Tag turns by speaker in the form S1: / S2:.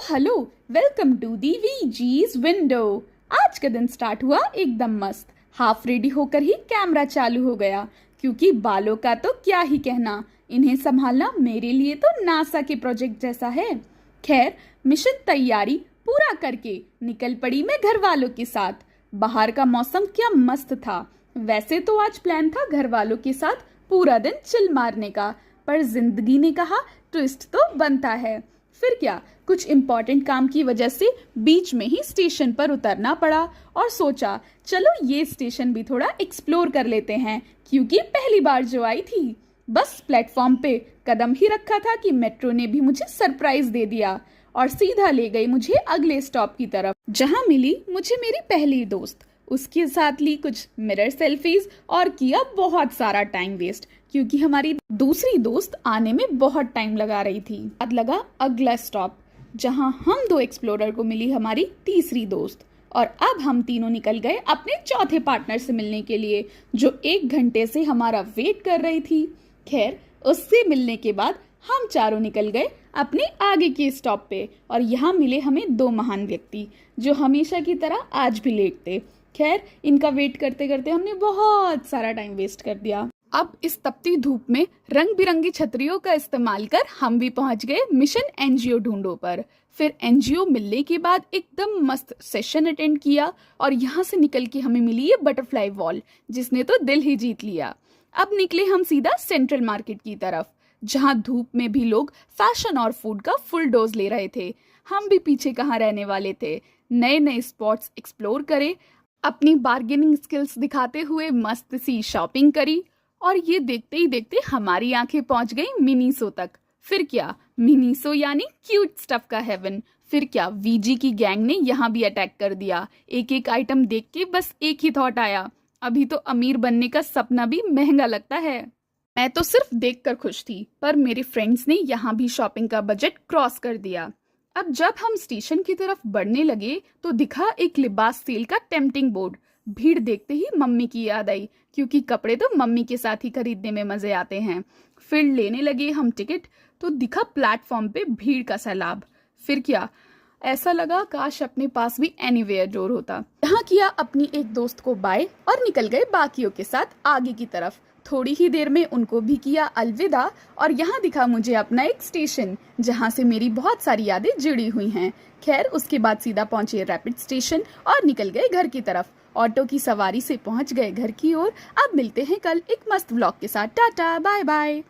S1: Hello, welcome to the VG's window. आज का दिन स्टार्ट हुआ एकदम मस्त। हाफ रेडी होकर ही कैमरा चालू हो गया, क्योंकि बालों का तो क्या ही कहना, इन्हें संभालना मेरे लिए तो नासा के प्रोजेक्ट जैसा है। खैर, मिशन तैयारी पूरा करके निकल पड़ी मैं घर वालों के साथ। बाहर का मौसम क्या मस्त था। वैसे तो आज प्लान था घर वालों के साथ पूरा दिन चिल मारने का, पर जिंदगी ने कहा ट्विस्ट तो बनता है। फिर क्या, कुछ इम्पोर्टेंट काम की वजह से बीच में ही स्टेशन पर उतरना पड़ा और सोचा चलो ये स्टेशन भी थोड़ा एक्सप्लोर कर लेते हैं, क्योंकि पहली बार जो आई थी। बस प्लेटफॉर्म पे कदम ही रखा था कि मेट्रो ने भी मुझे सरप्राइज दे दिया और सीधा ले गई मुझे अगले स्टॉप की तरफ, जहां मिली मुझे मेरी पहली दोस्त। उसके साथ ली कुछ मिरर सेल्फीज और किया बहुत सारा टाइम वेस्ट, क्योंकि हमारी दूसरी दोस्त आने में बहुत टाइम लगा रही थी। बाद लगा अगला स्टॉप, जहां हम दो एक्सप्लोरर को मिली हमारी तीसरी दोस्त। और अब हम तीनों निकल गए अपने चौथे पार्टनर से मिलने के लिए, जो 1 घंटे से हमारा वेट कर रही थी। खैर, उससे मिलने के बाद हम चारों निकल गए अपने आगे के स्टॉप पे, और यहाँ मिले हमें 2 महान व्यक्ति जो हमेशा की तरह आज भी लेट थे। खैर, इनका वेट करते करते हमने बहुत सारा टाइम वेस्ट कर दिया। अब इस तपती धूप में रंग बिरंगी छतरियों का इस्तेमाल कर हम भी पहुंच गए मिशन एनजीओ ढूंढो पर। फिर एनजीओ मिलने के बाद एकदम मस्त सेशन अटेंड किया, और यहाँ से निकल के हमें मिली ये बटरफ्लाई वॉल, जिसने तो दिल ही जीत लिया। अब निकले हम सीधा सेंट्रल मार्केट की तरफ, जहाँ धूप में भी लोग फैशन और फूड का फुल डोज ले रहे थे। हम भी पीछे कहाँ रहने वाले थे। नए नए स्पॉट्स एक्सप्लोर करे, अपनी बार्गेनिंग स्किल्स दिखाते हुए मस्त सी शॉपिंग करी, और ये देखते ही देखते हमारी आंखें पहुंच गई मिनीसो तक। फिर क्या, मिनीसो यानी क्यूट स्टफ का हेवन। फिर क्या, वीजी की गैंग ने यहाँ भी अटैक कर दिया। एक एक आइटम देख के बस एक ही थॉट आया, अभी तो अमीर बनने का सपना भी महंगा लगता है। मैं तो सिर्फ देखकर खुश थी, पर मेरे फ्रेंड्स ने यहाँ भी शॉपिंग का बजट क्रॉस कर दिया। अब जब हम स्टेशन की तरफ बढ़ने लगे तो दिखा एक लिबास सेल का टेम्पटिंग बोर्ड। भीड़ देखते ही मम्मी की याद आई, क्योंकि कपड़े तो मम्मी के साथ ही खरीदने में मजे आते हैं। फिर लेने लगे हम टिकट, तो दिखा प्लेटफॉर्म पे भीड़ का सैलाब। फिर क्या, ऐसा लगा काश अपने पास भी एनीवेयर डोर होता। यहाँ किया अपनी एक दोस्त को बाय और निकल गए बाकियों के साथ आगे की तरफ। थोड़ी ही देर में उनको भी किया अलविदा, और यहाँ दिखा मुझे अपना एक स्टेशन, जहाँ से मेरी बहुत सारी यादें जुड़ी हुई हैं। खैर, उसके बाद सीधा पहुंचे रैपिड स्टेशन और निकल गए घर की तरफ। ऑटो की सवारी से पहुंच गए घर की ओर। अब मिलते हैं कल एक मस्त व्लॉग के साथ। Tata, bye bye.